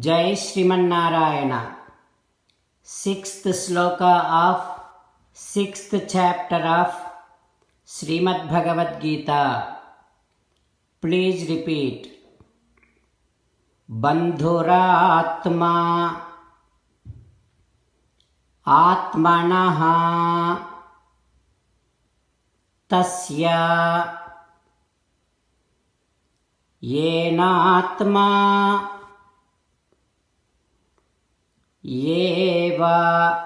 Jai Srimanarayana. Sixth sloka of sixth chapter of Srimad Bhagavad Gita. Please repeat. Bandhuratma Atmanaha Tasya Yenatma Yeva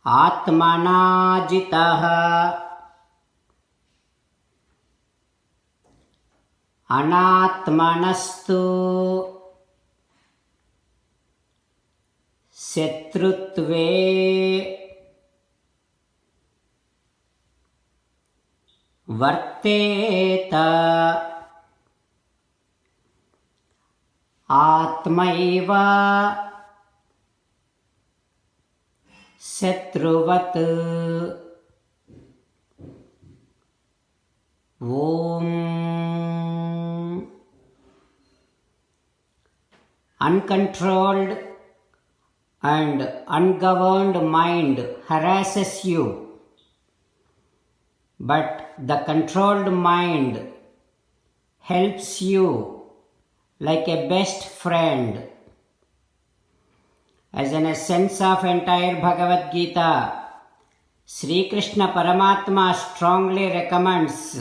Atmanajitaha Anatmanastu Satrutve Varteta Atmaiva Satruvat. Om. Uncontrolled and ungoverned mind harasses you, but the controlled mind helps you like a best friend. As an essence of entire Bhagavad Gita, Sri Krishna Paramatma strongly recommends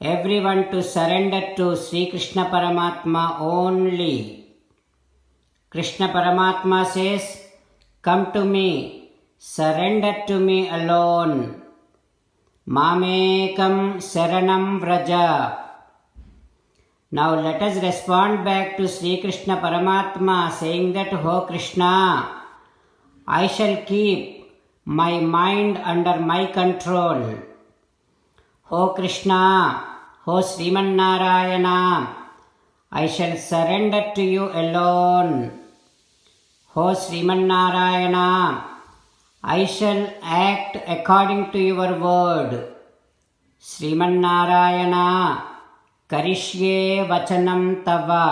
everyone to surrender to Sri Krishna Paramatma only. Krishna Paramatma says, "Come to me, surrender to me alone. Mamekam Saranam Vraja." Now let us respond back to Sri Krishna Paramatma saying that, "O Krishna, I shall keep my mind under my control. O Krishna, O Srimanarayana, I shall surrender to you alone. O Srimanarayana, I shall act according to your word. Srimanarayana, Karishye Vachanam Tava.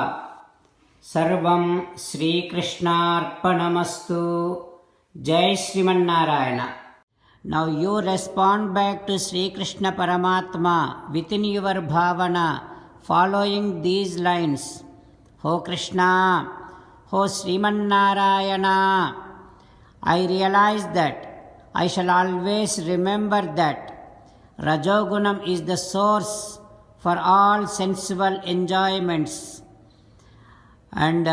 Sarvam Sri Krishnarpanamastu. Jai Srimanarayana." Now you respond back to Sri Krishna Paramatma within your bhavana following these lines. O Krishna, O Srimanarayana, I realize that I shall always remember that Rajogunam is the source for all sensible enjoyments, and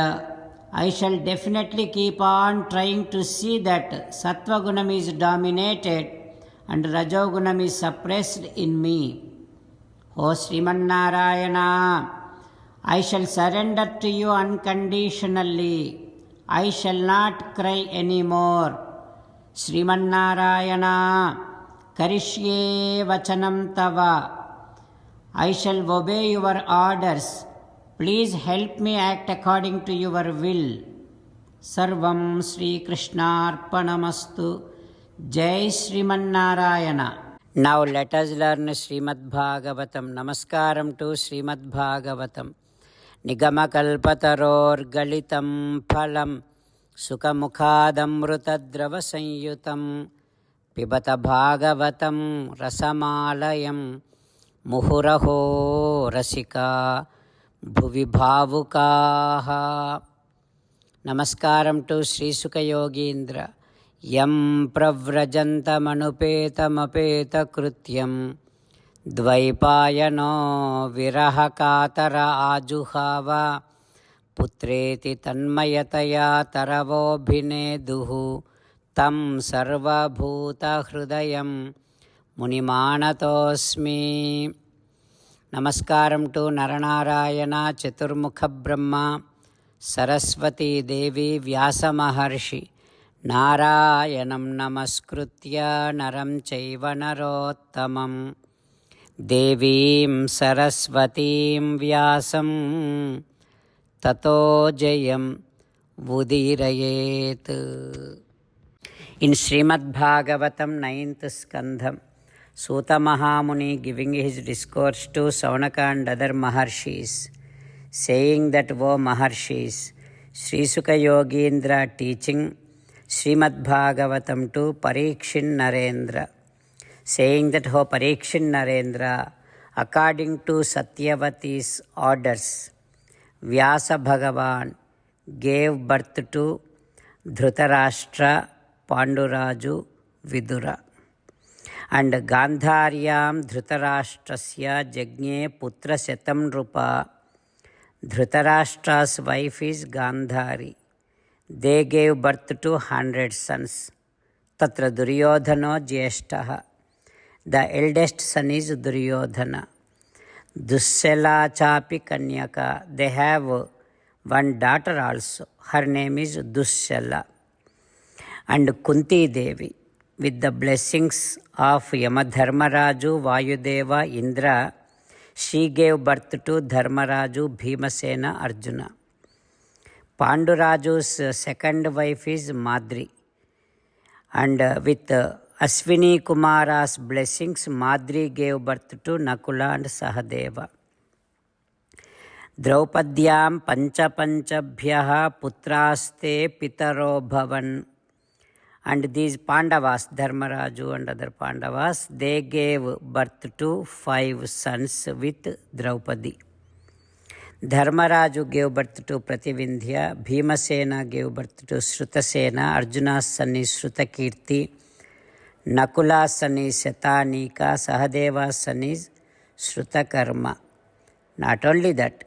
I shall definitely keep on trying to see that Sattvagunam is dominated and Rajogunam is suppressed in me. O Srimanarayana, I shall surrender to you unconditionally. I shall not cry anymore. Srimanarayana, Karishye Vachanam Tava. I shall obey your orders. Please help me act according to your will. Sarvam Sri Krishnarpanamastu. Jai Srimanarayana. Now let us learn Srimad Bhagavatam. Namaskaram to Srimad Bhagavatam. Nigamakalpataror galitam phalam sukamukhadamrutadrava sanyutam pibata bhagavatam rasamalayam muhuraho rasika bhuvi bhavukaha. Namaskaram to Sri Sukha Yogindra. Yam pravrajantamanupeta krutyam dvaipayano virahakatara ajuhava putreti tanmayataya taravobhineduhu tam sarvabhuta hrudayam munimanatosmi. Namaskaram to Naranarayana, Chaturmukha Brahma, Saraswati Devi, Vyasa Maharshi. Narayanam namaskritya naram chaiva narottamam devim saraswatim vyasam tato jayam udirayet. In Srimad Bhagavatam 9th Skandham, Suta Mahamuni giving his discourse to Saunaka and other Maharshis, saying that, O Maharshis, Sri Sukha Yogindra teaching Srimad Bhagavatam to Parikshin Narendra, saying that, O Parikshin Narendra, according to Satyavati's orders, Vyasa Bhagavan gave birth to Dhritarashtra, Panduraju, Vidura. And Gandharyam Dhritarashtrasya Jagne Putra Shatam Rupa. Dhritarashtra's wife is Gandhari. They gave birth to 100 sons. Tatra Duryodhano Jyeshtaha. The eldest son is Duryodhana. Dussela Chapi Kanyaka. They have one daughter also. Her name is Dussela. And Kunti Devi, with the blessings of Yamadharmaraju, Vayudeva, Indra, she gave birth to Dharmaraju, Bhimasena, Arjuna. Panduraju's second wife is Madri. And with Aswini Kumara's blessings, Madri gave birth to Nakula and Sahadeva. Draupadyam Panchapanchabhyaha Putraste Pitaro Bhavan. And these Pandavas, Dharmaraju and other Pandavas, they gave birth to 5 sons with Draupadi. Dharmaraju gave birth to Prativindhya, Bhimasena gave birth to Shrutasena, Arjuna's son is Shrutakirti, Nakula's son is Shatanika, Sahadeva's son is Shrutakarma. Not only that,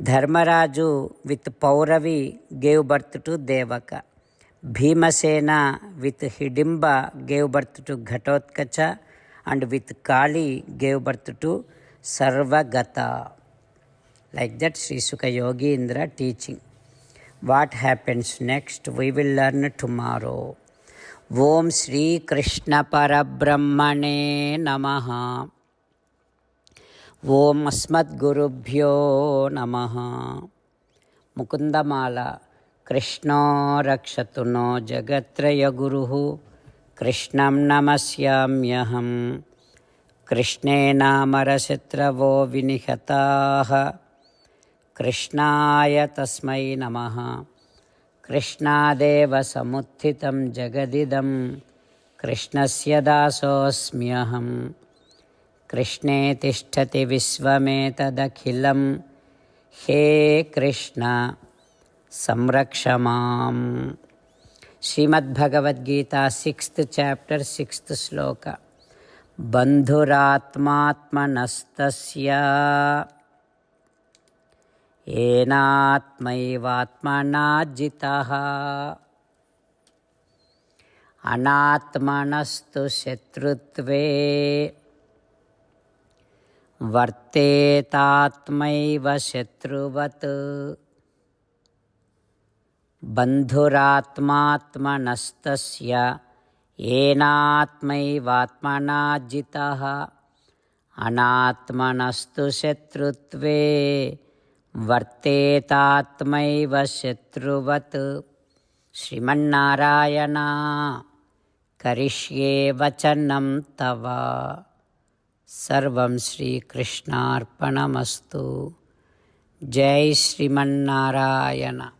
Dharmaraju with Pauravi gave birth to Devaka. Bhimasena with Hidimba gave birth to Ghatotkacha, and with Kali gave birth to Sarvagata. Like that, Sri Sukha Yogindra teaching. What happens next, we will learn tomorrow. Om Sri Krishna Parabrahmane Namaha. Om Asmat Gurubhyo Namaha. Mukundamala. Krishna Rakshatu no Jagatraya Guruhu. Krishnam Namasyamyaham. Krishne Namarasitravo Vinihataha. Krishnaya Tasmai Namaha. Krishnadeva Samuthitam Jagadidam. Krishnasya Dasosmyaham. Krishne Tishtati Visvametadakhilam. He Krishna Samrakshamam. Srimad Bhagavad Gita, 6th chapter, 6th sloka. Bandhuratmatmanastasya enatmaivatmana jitaha anatmanastu shatrutve vartetatmaiva shatruvat. Bandhuratmatmanastasya enatmaivatmana jitaha anatmanastu shatrutve vartetatmaiva shatruvat. Srimannarayana karishye vachanam tava. Sarvam Shri Krishnarpanamastu. Jai Srimannarayana.